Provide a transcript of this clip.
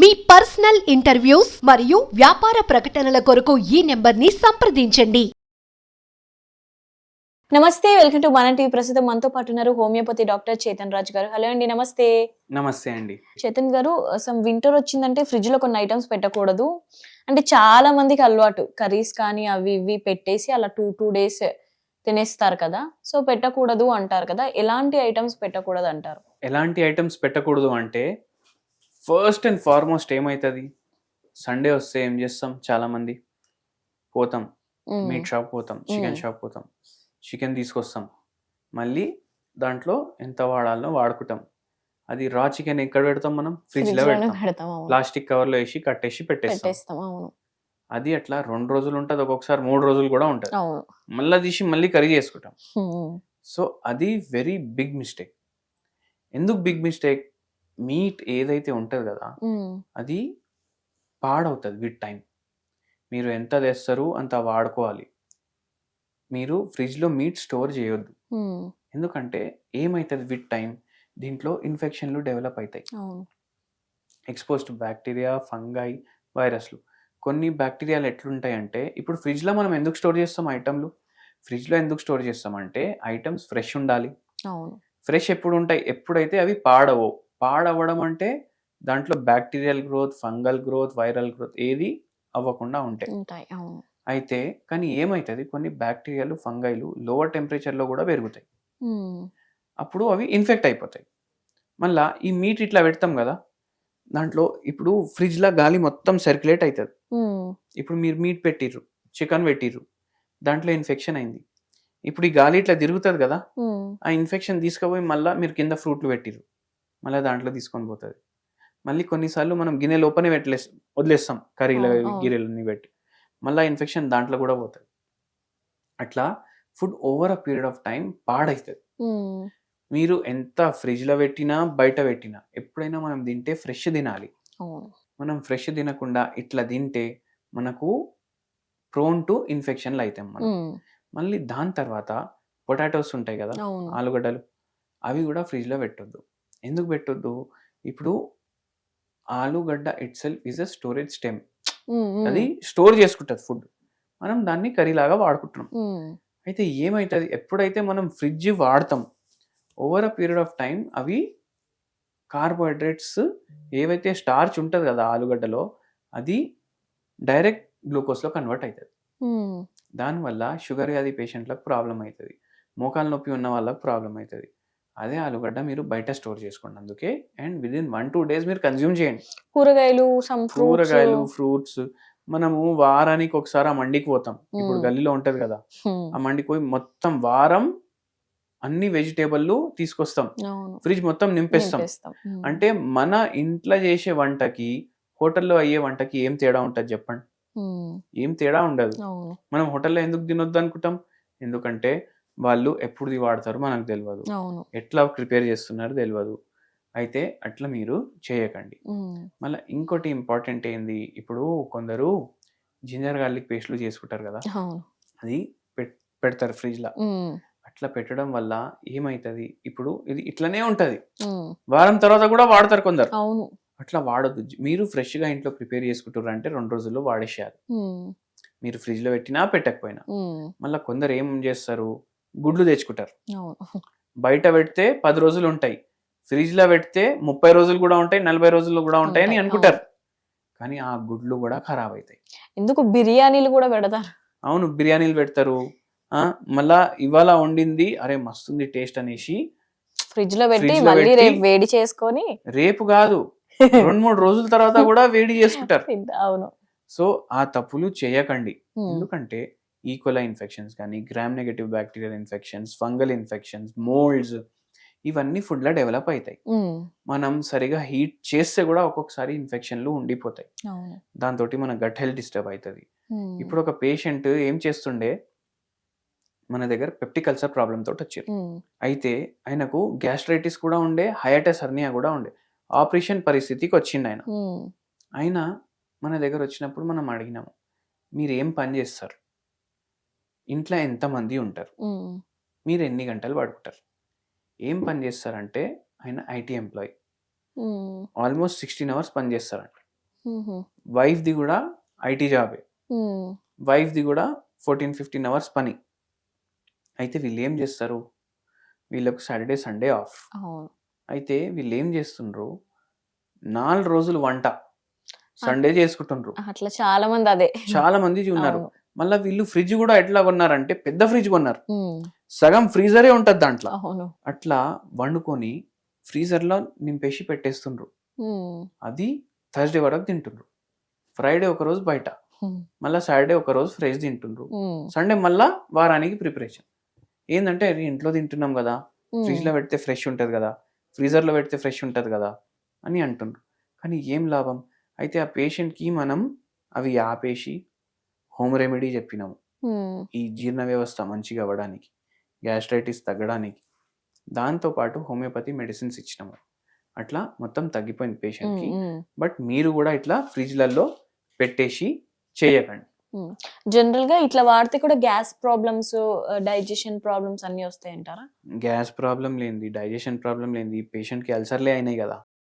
మీ personal interviews మరియు వ్యాపార ప్రకటనల కొరకు ఈ నెంబర్ని సంప్రదించండి. నమస్తే, వెల్కమ్ టు మన టీవీ. ప్రస్తుతం మనతో పాటు ఉన్నారు హోమియోపతి డాక్టర్ చేతన్ రాజ్ గారు. హలో అండి, నమస్తే. నమస్తే అండి. చేతన్ గారు, అసలు వింటర్ వచ్చిందంటే ఫ్రిడ్జ్ లో కొన్ని ఐటమ్స్ పెట్టకూడదు అంటే చాలా మందికి అలవాటు. కర్రీస్ కానీ అవి ఇవి పెట్టేసి అలా టూ డేస్ తినేస్తారు కదా, సో పెట్టకూడదు అంటారు కదా. ఎలాంటి ఐటమ్స్ పెట్టకూడదు అంటారు? ఎలాంటి ఐటమ్స్ పెట్టకూడదు అంటే ఫస్ట్ అండ్ ఫార్మోస్ట్ ఏమవుతుంది, సండే వస్తే ఏం చేస్తాం, చాలా మంది పోతాం, మీట్ షాప్ పోతాం, చికెన్ షాప్ పోతాం, చికెన్ తీసుకొస్తాం, మళ్ళీ దాంట్లో ఎంత వాడాలో వాడుకుంటాం. అది రా చికెన్ ఎక్కడ పెడతాం మనం? ఫ్రిడ్జ్ లో పెడతాం, ప్లాస్టిక్ కవర్ లో వేసి కట్టేసి పెట్టేస్తాం. అది అట్లా 2 రోజులు ఉంటుంది, ఒక్కొక్కసారి 3 రోజులు కూడా ఉంటుంది. మళ్ళీ తీసి మళ్ళీ కర్రీ చేసుకుంటాం. సో అది వెరీ బిగ్ మిస్టేక్. ఎందుకు బిగ్ మిస్టేక్? మీట్ ఏదైతే ఉంటుంది కదా, అది పాడవుతుంది విత్ టైం. మీరు ఎంత తెస్తారు అంత వాడుకోవాలి. మీరు ఫ్రిడ్జ్లో మీట్ స్టోర్ చేయొద్దు. ఎందుకంటే ఏమవుతుంది విత్ టైం, దీంట్లో ఇన్ఫెక్షన్లు డెవలప్ అవుతాయి. ఎక్స్పోజ్డ్ బ్యాక్టీరియా, ఫంగై, వైరస్లు. కొన్ని బ్యాక్టీరియాలు ఎట్లుంటాయి అంటే, ఇప్పుడు ఫ్రిడ్జ్లో మనం ఎందుకు స్టోర్ చేస్తాం ఐటమ్లు? ఫ్రిడ్జ్లో ఎందుకు స్టోర్ చేస్తామంటే ఐటమ్స్ ఫ్రెష్ ఉండాలి. ఫ్రెష్ ఎప్పుడు ఉంటాయి? ఎప్పుడైతే అవి పాడవో. పాడవడం అంటే దాంట్లో bacterial growth, fungal growth, viral growth ఏది అవ్వకుండా ఉంటాయి. అయితే కానీ ఏమవుతుంది, కొన్ని బ్యాక్టీరియాలు, ఫంగైలు లోవర్ టెంపరేచర్లో కూడా పెరుగుతాయి. అప్పుడు అవి ఇన్ఫెక్ట్ అయిపోతాయి. మళ్ళీ ఈ మీట్ ఇట్లా పెడతాం కదా, దాంట్లో ఇప్పుడు ఫ్రిడ్జ్లో గాలి మొత్తం సర్క్యులేట్ అవుతుంది. ఇప్పుడు మీరు మీట్ పెట్టిర్రు, చికెన్ పెట్టిర్రు, దాంట్లో ఇన్ఫెక్షన్ అయింది. ఇప్పుడు ఈ గాలి ఇట్లా తిరుగుతుంది కదా, ఆ ఇన్ఫెక్షన్ తీసుకుపోయి మళ్ళీ మీరు కింద ఫ్రూట్లు పెట్టిర్రు, మళ్ళీ దాంట్లో తీసుకొని పోతుంది. మళ్ళీ కొన్నిసార్లు మనం గిన్నె లోపలనే వదిలేస్తాం, కర్రీలు గిన్నెలన్నీ పెట్టి, మళ్ళీ ఇన్ఫెక్షన్ దాంట్లో కూడా పోతుంది. అట్లా food over a period of time పాడవుతుంది. మీరు ఎంత ఫ్రిడ్జ్లో పెట్టినా బయట పెట్టినా ఎప్పుడైనా మనం తింటే ఫ్రెష్ తినాలి. మనం ఫ్రెష్ తినకుండా ఇట్లా తింటే మనకు ప్రోన్ టు ఇన్ఫెక్షన్లు అవుతాం మనం. మళ్ళీ దాని తర్వాత పొటాటోస్ ఉంటాయి కదా, ఆలుగడ్డలు, అవి కూడా ఫ్రిడ్జ్లో పెట్టొద్దు. ఎందుకు పెట్టొద్దు? ఇప్పుడు ఆలుగడ్డ it self is a storage stem. అది స్టోర్ చేసుకుంటుంది ఫుడ్, మనం దాన్ని కర్రీలాగా వాడుకుంటున్నాం. అయితే ఏమవుతుంది, ఎప్పుడైతే మనం ఫ్రిడ్జ్ వాడతాం over a period of time అవి కార్బోహైడ్రేట్స్ ఏవైతే స్టార్చ్ ఉంటుంది కదా ఆలుగడ్డలో, అది డైరెక్ట్ గ్లూకోజ్లో కన్వర్ట్ అవుతుంది. దానివల్ల షుగర్ వ్యాధి పేషెంట్లకు ప్రాబ్లం అవుతుంది, మోకాలు నొప్పి ఉన్న వాళ్ళకి ప్రాబ్లం అవుతుంది. అదే ఆలుగడ్డ మీరు బయట స్టోర్ చేసుకోండి. అందుకే అండ్ విదిన్ 1-2 days మీరు కన్జ్యూమ్ చేయండి. కూరగాయలు, ఫ్రూట్స్. మనము వారానికి ఒకసారి ఆ మండికి పోతాం, ఇప్పుడు గల్లీలో ఉంటది కదా, ఆ మండికి పోయి మొత్తం వారం అన్ని వెజిటేబుల్లు తీసుకొస్తాం, ఫ్రిడ్జ్ మొత్తం నింపేస్తాం. అంటే మన ఇంట్లో చేసే వంటకి హోటల్లో అయ్యే వంటకి ఏం తేడా ఉంటుంది చెప్పండి? ఏం తేడా ఉండదు. మనం హోటల్లో ఎందుకు తినొద్దు అనుకుంటాం? ఎందుకంటే వాళ్ళు ఎప్పుడుది వాడతారు మనకు తెలియదు, ఎట్లా ప్రిపేర్ చేస్తున్నారు తెలియదు. అయితే అట్లా మీరు చేయకండి. మళ్ళీ ఇంకోటి ఇంపార్టెంట్ ఏంది, ఇప్పుడు కొందరు జింజర్ గార్లిక్ పేస్ట్లు చేసుకుంటారు కదా, అది పెడతారు ఫ్రిడ్జ్లో. అట్లా పెట్టడం వల్ల ఏమవుతుంది, ఇప్పుడు ఇది ఇట్లనే ఉంటుంది, వారం తర్వాత కూడా వాడతారు కొందరు. అట్లా వాడొద్దు. మీరు ఫ్రెష్గా ఇంట్లో ప్రిపేర్ చేసుకుంటారు అంటే 2 రోజుల్లో వాడేసేయాలి, మీరు ఫ్రిడ్జ్లో పెట్టినా పెట్టకపోయినా. మళ్ళీ కొందరు ఏం చేస్తారు, గుడ్లు తెచ్చుకుంటారు, బయట పెడితే 10 రోజులు ఉంటాయి, ఫ్రిడ్జ్లో పెడితే 30 రోజులు కూడా ఉంటాయి, 40 రోజులు కూడా ఉంటాయి అని అనుకుంటారు. కానీ ఆ గుడ్లు కూడా ఖరాబ్ అవుతాయి. ఎందుకు? బిర్యానీలు కూడా పెడతారు. అవును, బిర్యానీలు పెడతారు. మళ్ళా ఇవాళ వండింది అరే మస్తుంది టేస్ట్ అనేసి ఫ్రిడ్జ్ లో పెట్టి మళ్ళీ రేపు వేడి చేసుకొని, రేపు కాదు 2-3 రోజుల తర్వాత కూడా వేడి చేసుకుంటారు. అవును. సో ఆ తప్పులు చేయకండి. ఎందుకంటే ఈకోలై ఇన్ఫెక్షన్స్ కానీ, gram negative bacterial infections, fungal infections, moulds, ఇవన్నీ ఫుడ్ లో డెవలప్ అవుతాయి. మనం సరిగా హీట్ చేస్తే కూడా ఒక్కొక్కసారి ఇన్ఫెక్షన్లు ఉండిపోతాయి, దాంతో మన గట్ హెల్త్ డిస్టర్బ్ అవుతుంది. ఇప్పుడు ఒక పేషెంట్ ఏం చేస్తుండే, మన దగ్గర పెప్టిక్ అల్సర్ ప్రాబ్లం తోటి వచ్చారు. అయితే ఆయనకు గ్యాస్ట్రైటిస్ కూడా ఉండే, హయాటస్ హెర్నియా కూడా ఉండే, ఆపరేషన్ పరిస్థితికి వచ్చింది ఆయన. ఆయన మన దగ్గర వచ్చినప్పుడు మనం అడిగినాము, మీరు ఏం పని చేస్తారు, ఇంట్లో ఎంతమంది ఉంటారు, మీరు ఎన్ని గంటలు పడుకుంటారు, ఏం పని చేస్తారంటే ఆయన ఐటీ ఎంప్లాయీ, ఆల్మోస్ట్ 16 hours పని చేస్తారంట. వైఫ్ది కూడా ఐటీ జాబే, వైఫ్ది కూడా 14-15 అవర్స్ పని. అయితే వీళ్ళు ఏం చేస్తారు, వీళ్ళకు సాటర్డే సండే ఆఫ్. అవును. అయితే వీళ్ళు ఏం చేస్తుండ్రు, 4 రోజులు వంట సండే చేసుకుంటుండ్రు. అట్లా చాలా మంది అదే. చాలా మంది ఉన్నారు. అవును. మళ్ళీ వీళ్ళు ఫ్రిడ్జ్ కూడా ఎట్లా కొన్నారంటే పెద్ద ఫ్రిడ్జ్ కొన్నారు, ఉమ్, సగం ఫ్రీజరే ఉంటది దాంట్లో. అవును. అట్లా వండుకొని ఫ్రీజర్లో నింపేసి పెట్టేస్తుండ్రు. ఉమ్, అది థర్స్డే వరకు తింటుండ్రు, ఫ్రైడే ఒక రోజు బయట, ఉమ్, మళ్ళీ సాటర్డే ఒక రోజు ఫ్రెష్ తింటుండ్రు, ఉమ్, సండే మళ్ళా వారానికి ప్రిపరేషన్. ఏంటంటే అది ఇంట్లో తింటున్నాం కదా, ఉమ్, ఫ్రిడ్జ్లో పెడితే ఫ్రెష్ ఉంటుంది కదా, ఫ్రీజర్లో పెడితే ఫ్రెష్ ఉంటుంది కదా అని అంటుండ్రు. కానీ ఏం లాభం? అయితే ఆ పేషెంట్కి మనం అవి ఆపేసి హోమ్ రెమెడీ చెప్పినాము, ఉమ్, ఈ జీర్ణ వ్యవస్థ మంచిగా అవ్వడానికి, గ్యాస్ట్రైటిస్ తగ్గడానికి. దాంతోపాటు హోమియోపతి మెడిసిన్స్ ఇచ్చినాము. అట్లా మొత్తం తగ్గిపోయింది పేషెంట్కి. ఉమ్. బట్ మీరు కూడా ఇట్లా ఫ్రిడ్జ్లలో పెట్టేసి చేయకండి. జనరల్ గా ఇట్లా వాడితే కూడా గ్యాస్ ప్రాబ్లమ్స్, డైజెషన్ ప్రాబ్లమ్స్ అన్ని వస్తాయి అంటారా? గ్యాస్ ప్రాబ్లం లేనిది, డైజెషన్ ప్రాబ్లం లేనిది పేషెంట్కి అల్సర్లే అయినాయి కదా.